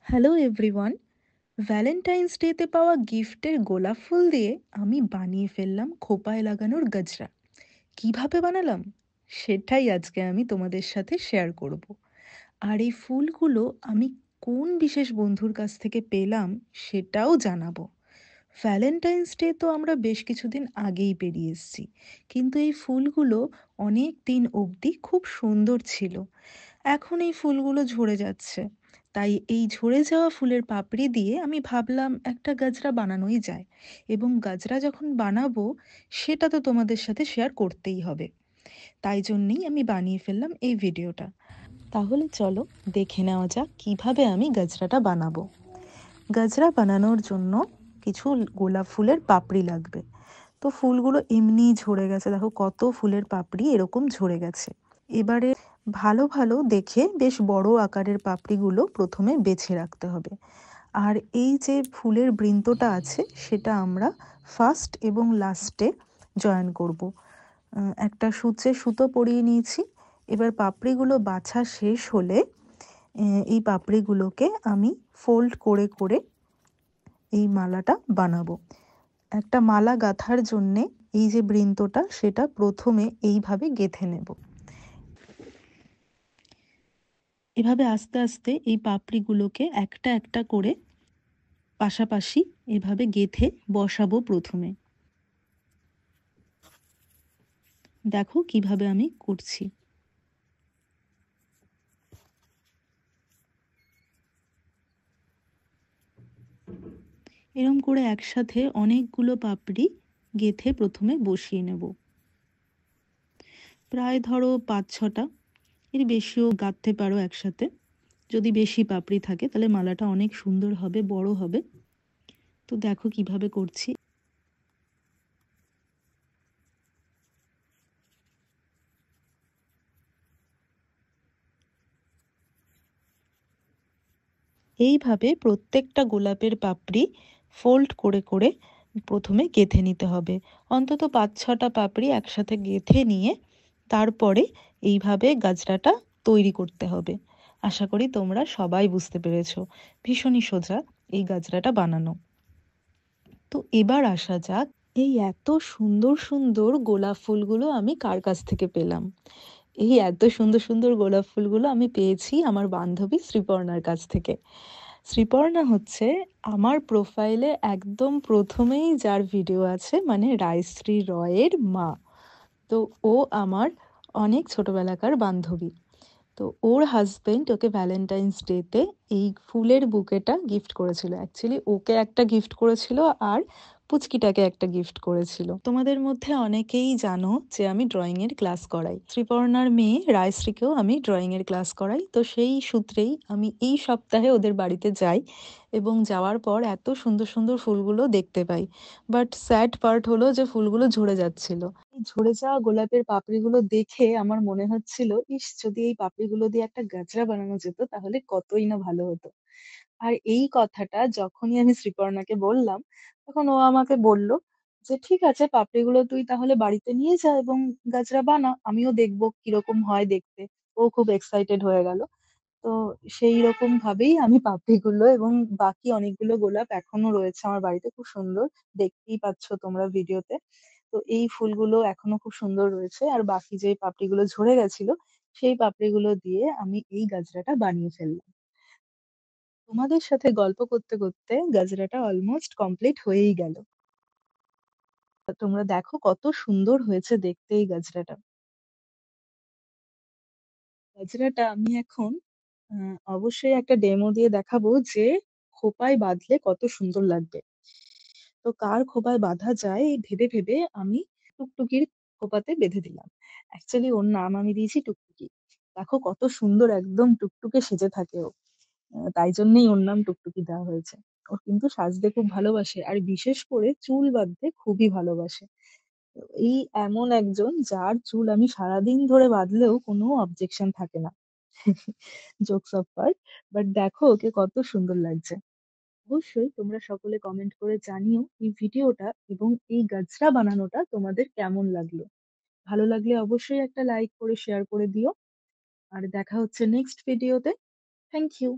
Hello everyone. Valentine's ডেতে পাওয়া গিফটের গোলাপ ফুল দিয়ে আমি বানিয়ে ফেললাম খোঁপায় লাগানোর গজরা। কিভাবে বানালাম সেটাই আজকে আমি তোমাদের সাথে শেয়ার করব। আর এই ফুলগুলো আমি কোন বিশেষ বন্ধুর কাছ থেকে পেলাম সেটাও জানাবো। ভ্যালেন্টাইন্স ডে তো আমরা বেশ কিছুদিন আগেই পেরিয়ে এসেছি, কিন্তু এই ফুলগুলো অনেক দিন অবধি খুব সুন্দর ছিল। এখন এই ফুলগুলো ঝরে যাচ্ছে, তাই এই ঝরে যাওয়া ফুলের পাপড়ি দিয়ে আমি ভাবলাম একটা গাজরা বানানোই যায়। এবং গাজরা যখন বানাবো সেটা তো তোমাদের সাথে শেয়ার করতেই হবে, তাই জন্যেই আমি বানিয়ে ফেললাম এই ভিডিওটা। তাহলে চলো দেখে নেওয়া যাক কিভাবে আমি গাজরাটা বানাবো। গাজরা বানানোর জন্য কিছু গোলাপ ফুলের পাপড়ি লাগবে। তো ফুলগুলো এমনিই ঝরে গেছে, দেখো কত ফুলের পাপড়ি এরকম ঝরে গেছে। এবারে ভালো ভালো দেখে বেশ বড় আকারের পাপড়িগুলো প্রথমে বেছে রাখতে হবে। আর এই যে ফুলের বৃন্তটা আছে সেটা আমরা ফার্স্ট এবং লাস্টে জয়েন করব। একটা সূচে সুতো পরিয়ে নিয়েছি। এবার পাপড়িগুলো বাছা শেষ হলে এই পাপড়িগুলোকে আমি ফোল্ড করে করে এই মালাটা বানাবো। একটা মালা গাঁথার জন্যে এই যে বৃন্তটা সেটা প্রথমে এইভাবে গেঁথে নেব। এভাবে আস্তে আস্তে এই পাপড়িগুলোকে একটা একটা করে পাশাপাশি এভাবে গেঁথে বসাবো প্রথমে। দেখো কিভাবে আমি করছি। এরম করে একসাথে অনেকগুলো পাপড়ি গেঁথে প্রথমে বসিয়ে নেব। প্রায় ধরো 5-6টা, এর বেশিও গাঁথতে পারো একসাথে। যদি বেশি পাপড়ি থাকে তাহলে মালাটা অনেক সুন্দর হবে, বড় হবে। তো দেখো কিভাবে করছি। এইভাবে প্রত্যেকটা গোলাপের পাপড়ি ফোল্ড করে করে প্রথমে গেঁথে নিতে হবে। অন্তত 5-6টা পাপড়ি একসাথে গেঁথে নিয়ে তারপরে এইভাবে গাজরাটা তৈরি করতে হবে। আশা করি তোমরা সবাই বুঝতে পেরেছো। ভীষণই সোজা এই গাজরাটা বানানো। তো এবার আসা যাক, এই এত সুন্দর সুন্দর গোলাপ ফুলগুলো আমি কার কাছ থেকে পেলাম। এই এত সুন্দর সুন্দর গোলাপ ফুলগুলো আমি পেয়েছি আমার বান্ধবী শ্রীপর্ণার কাছ থেকে। শ্রীপর্ণা হচ্ছে আমার প্রোফাইলে একদম প্রথমেই যার ভিডিও আছে, মানে রায়শ্রী রয়ের মা। তো ও আমার অনেক ছোটবেলাকার বান্ধবী। তো ওর হাজবেন্ড ওকে ভ্যালেন্টাইন্স ডেতে এই ফুলের বুকেটা গিফট করেছিল। অ্যাকচুয়ালি ওকে একটা গিফট করেছিল আর পুচকিটাকে একটা গিফট করেছিল। তোমাদের মধ্যে অনেকেই জানো যে আমি ড্রয়িং এর ক্লাস করাই। শ্রীপর্ণার মেয়ে রায়শ্রীকেও আমি ড্রয়িং এর ক্লাস করাই। তো সেই সূত্রেই আমি এই সপ্তাহে ওদের বাড়িতে যাই এবং যাওয়ার পর এত সুন্দর সুন্দর ফুলগুলো দেখতে পাই। বাট স্যাড পার্ট হলো যে ফুলগুলো ঝরে যাচ্ছিল। এই ঝরে যাওয়া গোলাপের পাপড়িগুলো দেখে আমার মনে হচ্ছিল, ইস যদি এই পাপড়িগুলো দিয়ে একটা গাজরা বানানো যেত তাহলে কতই না ভালো হতো। আর এই কথাটা যখনই আমি শ্রীপর্ণাকে বললাম, তখন ও আমাকে বলল যে ঠিক আছে, পাপড়িগুলো তুই তাহলে বাড়িতে নিয়ে যা এবং গাজরা বানা, আমিও দেখবো কিরকম হয় দেখতে। ও খুব এক্সাইটেড হয়ে গেল। তো সেই রকম ভাবেই আমি পাপড়িগুলো এবং বাকি অনেকগুলো গোলাপ এখনো রয়েছে আমার বাড়িতে, খুব সুন্দর, দেখতেই পাচ্ছ তোমরা ভিডিওতে। তো এই ফুলগুলো এখনো খুব সুন্দর রয়েছে, আর বাকি যে পাপড়িগুলো ঝরে গেছিল সেই পাপড়িগুলো দিয়ে আমি এই গাজরাটা বানিয়ে ফেললাম। তোমাদের সাথে গল্প করতে করতে গাজরাটা অলমোস্ট কমপ্লিট হয়েই গেল। তোমরা দেখো কত সুন্দর হয়েছে দেখতে এই গাজরাটা। গাজরাটা আমি এখন অবশ্যই একটা ডেমো দিয়ে দেখাবো যে খোঁপায় বাঁধলে কত সুন্দর লাগবে। তো কার খোঁপায় বাঁধা যায় এই ভেবে ভেবে আমি টুকটুকির খোঁপাতে বেঁধে দিলাম। অ্যাকচুয়ালি ওর নাম আমি দিয়েছি টুকটুকি। দেখো কত সুন্দর একদম টুকটুকে সেজে থাকে ও। তাই জন্যই ওর নাম টুকটুকি দেওয়া হয়েছে। ও কিন্তু সাজতে খুব ভালোবাসে আর বিশেষ করে চুল বাঁধতে খুবই ভালোবাসে। তো এই এমন একজন যার চুল আমি সারাদিন ধরে বাঁধলেও কোনো অবজেকশন থাকে না। Jokes of part. বাট দেখো ওকে কত সুন্দর লাগছে। অবশ্যই তোমরা সকলে কমেন্ট করে জানিও এই ভিডিওটা এবং এই গাজরা বানানোটা তোমাদের কেমন লাগলো। ভালো লাগলে অবশ্যই একটা লাইক করে শেয়ার করে দিও। আর দেখা হচ্ছে নেক্সট ভিডিওতে। Thank you.